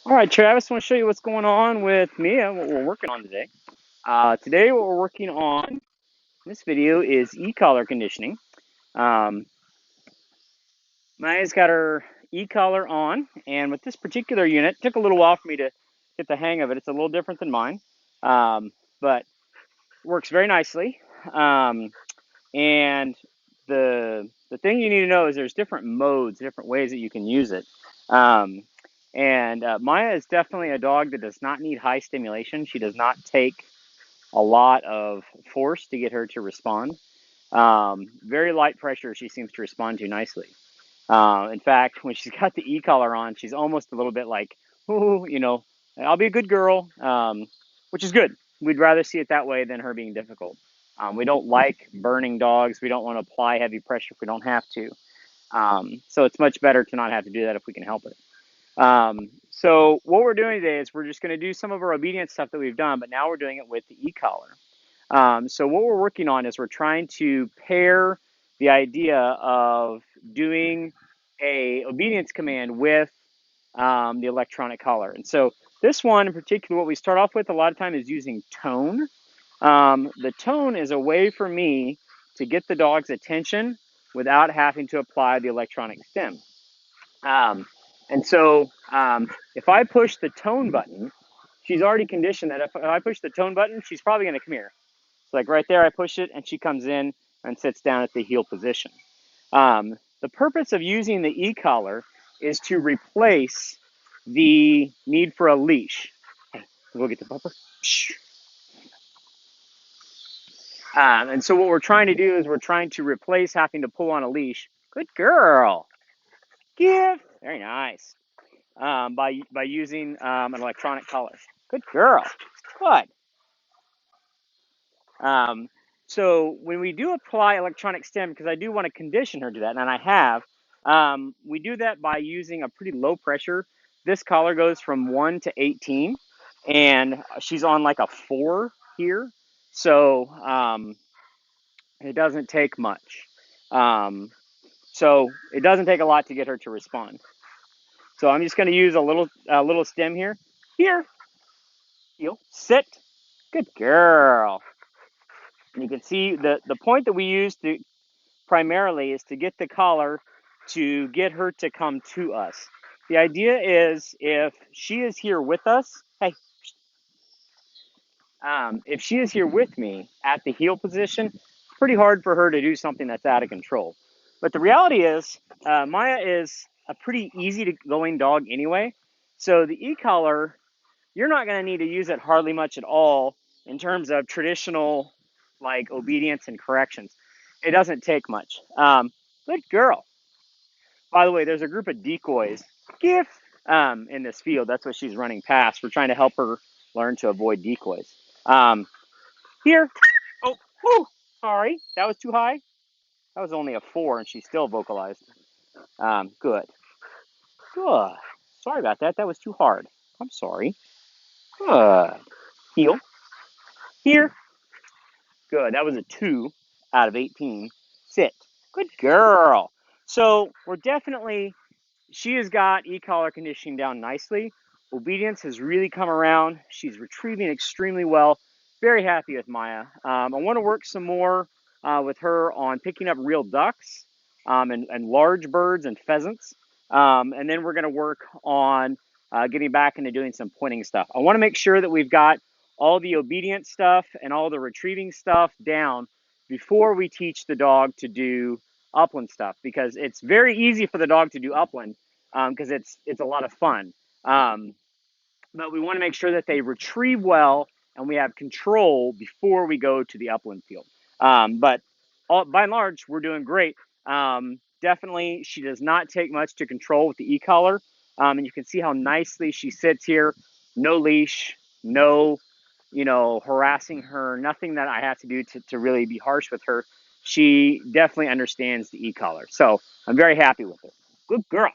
All right, Travis, I want to show you what's going on with Mia, what we're working on today. Today, what we're working on in this video is e-collar conditioning. Um, Maya's got her e-collar on, and with this particular unit, it took a little while for me to get the hang of it. It's a little different than mine, but works very nicely. Um, and the thing you need to know is there's different modes, different ways that you can use it. Um, and Maya is definitely a dog that does not need high stimulation. She does not take a lot of force to get her to respond. Very light pressure, she seems to respond to nicely. In fact, when she's got the e-collar on, she's almost a little bit like, "Ooh, I'll be a good girl," which is good. We'd rather see it that way than her being difficult. We don't like burning dogs. We don't want to apply heavy pressure if we don't have to. So it's much better to not have to do that if we can help it. So what we're doing today is we're just going to do some of our obedience stuff that we've done, but now we're doing it with the e-collar. So what we're working on is we're trying to pair the idea of doing a obedience command with the electronic collar. And so this one in particular, what we start off with a lot of time is using tone. The tone is a way for me to get the dog's attention without having to apply the electronic stim. Um, and so if I push the tone button, she's already conditioned that if I push the tone button, she's probably going to come here. So like right there, I push it and she comes in and sits down at the heel position. The purpose of using the e-collar is to replace the need for a leash. Hey, we'll get the bumper. And so what we're trying to do is we're trying to replace having to pull on a leash. Good girl. Gift. Very nice. By using an electronic collar. Good girl. Good. Um, so when we do apply electronic stim, because I do want to condition her to that, and I have, we do that by using a pretty low pressure. This collar goes from 1 to 18, and she's on like a 4 here. So it doesn't take much. Um, so it doesn't take a lot to get her to respond. So I'm just going to use a little stim here. Here, heel, sit. Good girl. And you can see the point that we use to primarily is to get the collar to get her to come to us. The idea is if she is here with us, hey, if she is here with me at the heel position, it's pretty hard for her to do something that's out of control. But the reality is, Maya is a pretty easy to going dog anyway. So the e-collar, you're not going to need to use it hardly much at all in terms of traditional like obedience and corrections. It doesn't take much. Good girl. By the way, there's a group of decoys in this field. That's what she's running past. We're trying to help her learn to avoid decoys. Um, here. Oh, whew, sorry. That was too high. That was only a 4, and she still vocalized. Good. Good. Sorry about that. That was too hard. I'm sorry. Good. Heel. Here. Good. That was a 2 out of 18. Sit. Good girl. So we're definitely she has got e-collar conditioning down nicely. Obedience has really come around. She's retrieving extremely well. Very happy with Maya. I want to work some more with her on picking up real ducks and large birds and pheasants. And then we're going to work on getting back into doing some pointing stuff. I want to make sure that we've got all the obedience stuff and all the retrieving stuff down before we teach the dog to do upland stuff, because it's very easy for the dog to do upland because it's a lot of fun. Um, but we want to make sure that they retrieve well and we have control before we go to the upland field. But by and large, we're doing great. Definitely, she does not take much to control with the e-collar. And you can see how nicely she sits here. No leash, no, harassing her, nothing that I have to do to really be harsh with her. She definitely understands the e-collar. So I'm very happy with it. Good girl.